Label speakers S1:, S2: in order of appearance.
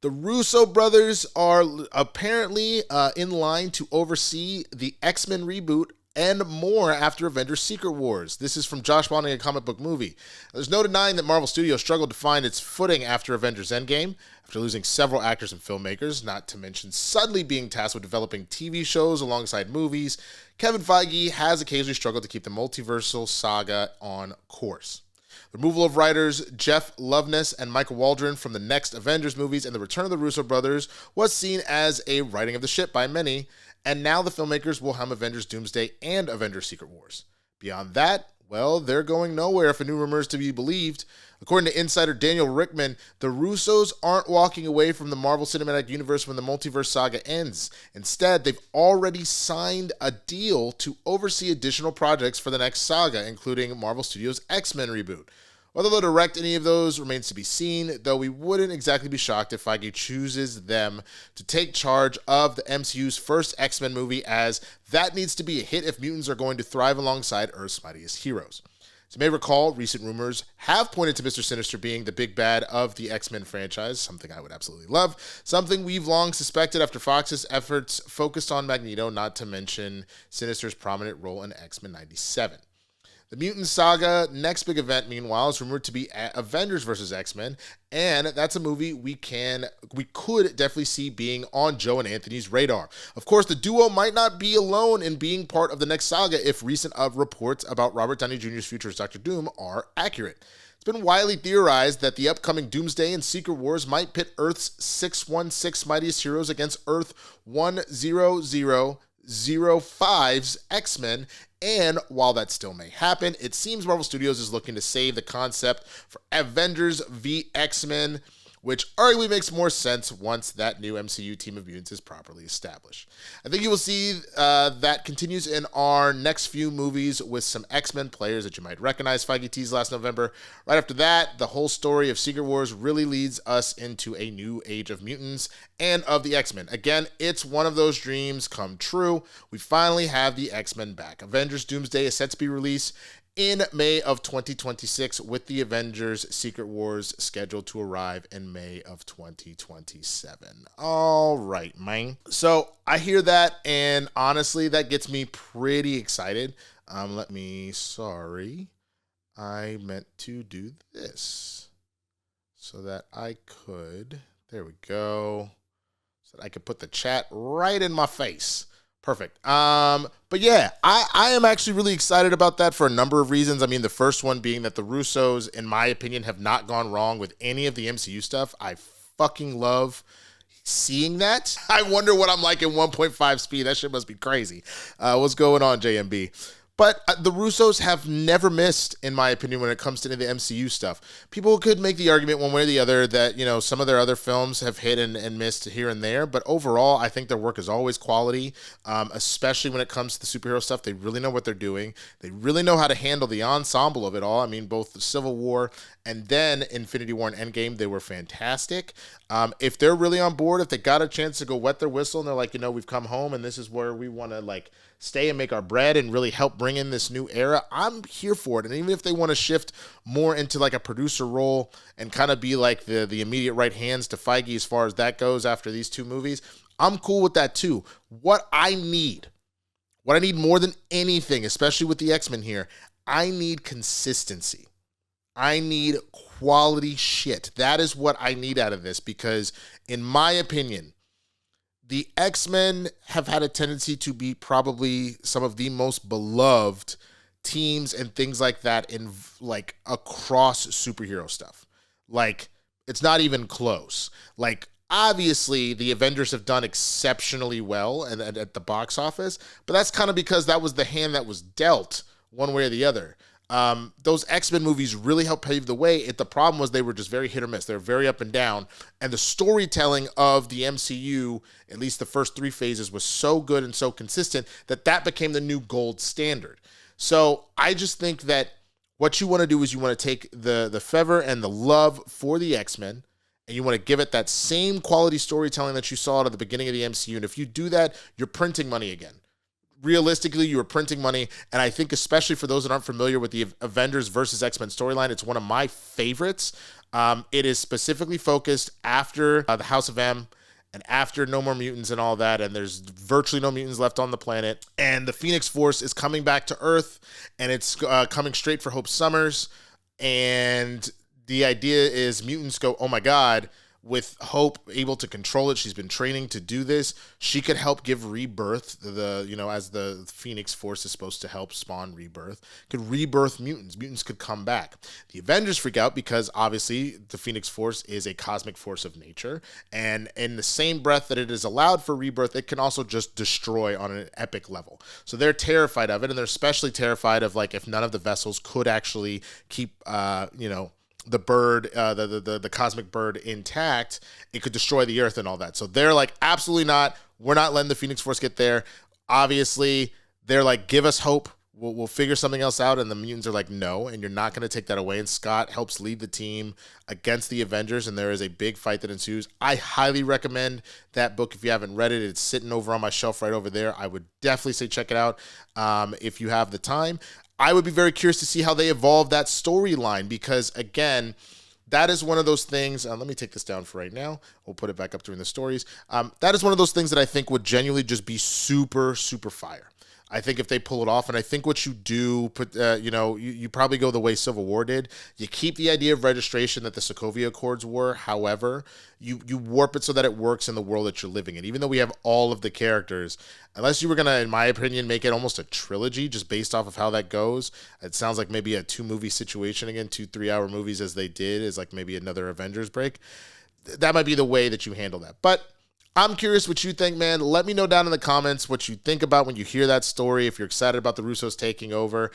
S1: The Russo brothers are apparently in line to oversee the X-Men reboot and more after Avengers Secret Wars. This is from Josh Bonding, a comic book movie. There's no denying that Marvel Studios struggled to find its footing after Avengers Endgame, after losing several actors and filmmakers, not to mention suddenly being tasked with developing TV shows alongside movies. Kevin Feige has occasionally struggled to keep the multiversal saga on course. The removal of writers Jeff Loveness and Michael Waldron from the next Avengers movies and the return of the Russo brothers was seen as a righting of the ship by many, and now the filmmakers will helm Avengers Doomsday and Avengers Secret Wars. Beyond that, well, they're going nowhere if a new rumor is to be believed. According to insider Daniel Rickman, the Russos aren't walking away from the Marvel Cinematic Universe when the multiverse saga ends. Instead, they've already signed a deal to oversee additional projects for the next saga, including Marvel Studios' X-Men reboot. Whether they'll direct any of those remains to be seen, though we wouldn't exactly be shocked if Feige chooses them to take charge of the MCU's first X-Men movie, as that needs to be a hit if mutants are going to thrive alongside Earth's mightiest heroes. As you may recall, recent rumors have pointed to Mr. Sinister being the big bad of the X-Men franchise, something I would absolutely love, something we've long suspected after Fox's efforts focused on Magneto, not to mention Sinister's prominent role in X-Men 97. The Mutant Saga next big event, meanwhile, is rumored to be Avengers vs. X-Men, and that's a movie we could definitely see being on Joe and Anthony's radar. Of course, the duo might not be alone in being part of the next saga if recent reports about Robert Downey Jr.'s future as Dr. Doom are accurate. It's been widely theorized that the upcoming Doomsday and Secret Wars might pit Earth's 616 mightiest heroes against Earth 10005's X-Men, and while that still may happen, it seems Marvel Studios is looking to save the concept for Avengers v X-Men, which arguably makes more sense once that new MCU team of mutants is properly established. I think you will see that continues in our next few movies with some X-Men players that you might recognize. Feige teased last November. Right after that, the whole story of Secret Wars really leads us into a new age of mutants and of the X-Men. Again, it's one of those dreams come true. We finally have the X-Men back. Avengers Doomsday is set to be released in May of 2026, with the Avengers Secret Wars scheduled to arrive in May of 2027. All right, man. So I hear that, and honestly, that gets me pretty excited. I meant to do this so that I could, there we go, so that I could put the chat right in my face. Perfect. But yeah, I am actually really excited about that for a number of reasons. I mean, the first one being that the Russos, in my opinion, have not gone wrong with any of the MCU stuff. I fucking love seeing that. I wonder what I'm like in 1.5 speed. That shit must be crazy. What's going on, JMB? But the Russos have never missed, in my opinion, when it comes to any of the MCU stuff. People could make the argument one way or the other that, you know, some of their other films have hit and missed here and there. But overall, I think their work is always quality, especially when it comes to the superhero stuff. They really know what they're doing. They really know how to handle the ensemble of it all. I mean, both the Civil War and then Infinity War and Endgame, they were fantastic. If they're really on board, if they got a chance to go wet their whistle and they're like, you know, we've come home and this is where we want to, like, stay and make our bread and really help bring in this new era, I'm here for it. And even if they want to shift more into like a producer role and kind of be like the immediate right hands to Feige as far as that goes after these two movies, I'm cool with that too. What I need more than anything, especially with the X-Men here, I need consistency. I need quality shit. That is what I need out of this, because in my opinion, the X-Men have had a tendency to be probably some of the most beloved teams and things like that in like across superhero stuff. Like, it's not even close. Like, obviously the Avengers have done exceptionally well and at the box office, but that's kind of because that was the hand that was dealt one way or the other. Those X-Men movies really helped pave the way. The problem was they were just very hit or miss. They were very up and down. And the storytelling of the MCU, at least the first three phases, was so good and so consistent that became the new gold standard. So I just think that what you want to do is you want to take the fervor and the love for the X-Men, and you want to give it that same quality storytelling that you saw at the beginning of the MCU. And if you do that, you're printing money again. Realistically, you are printing money, and I think especially for those that aren't familiar with the Avengers versus X-Men storyline, it's one of my favorites. It is specifically focused after the House of M and after No More Mutants and all that, and there's virtually no mutants left on the planet, and the Phoenix Force is coming back to Earth, and it's coming straight for Hope Summers, and the idea is mutants go, oh my god, with Hope able to control it, she's been training to do this. She could help give rebirth, as the Phoenix Force is supposed to help spawn rebirth, could rebirth mutants. Mutants could come back. The Avengers freak out because obviously the Phoenix Force is a cosmic force of nature, and in the same breath that it is allowed for rebirth, it can also just destroy on an epic level. So they're terrified of it, and they're especially terrified of like if none of the vessels could actually keep the bird, the cosmic bird intact, it could destroy the Earth and all that. So they're like, absolutely not. We're not letting the Phoenix Force get there. Obviously, they're like, give us hope. We'll figure something else out. And the mutants are like, no, and you're not going to take that away. And Scott helps lead the team against the Avengers, and there is a big fight that ensues. I highly recommend that book if you haven't read it. It's sitting over on my shelf right over there. I would definitely say check it out if you have the time. I would be very curious to see how they evolve that storyline because, again, that is one of those things. Let me take this down for right now. We'll put it back up during the stories. That is one of those things that I think would genuinely just be super, super fire. I think if they pull it off, and I think what you do, you probably go the way Civil War did. You keep the idea of registration that the Sokovia Accords were. However, you warp it so that it works in the world that you're living in. Even though we have all of the characters, unless you were going to, in my opinion, make it almost a trilogy just based off of how that goes, it sounds like maybe a 2-movie situation again, 2 3-hour movies as they did, is like maybe another Avengers break. That might be the way that you handle that. But I'm curious what you think, man. Let me know down in the comments what you think about when you hear that story, if you're excited about the Russos taking over.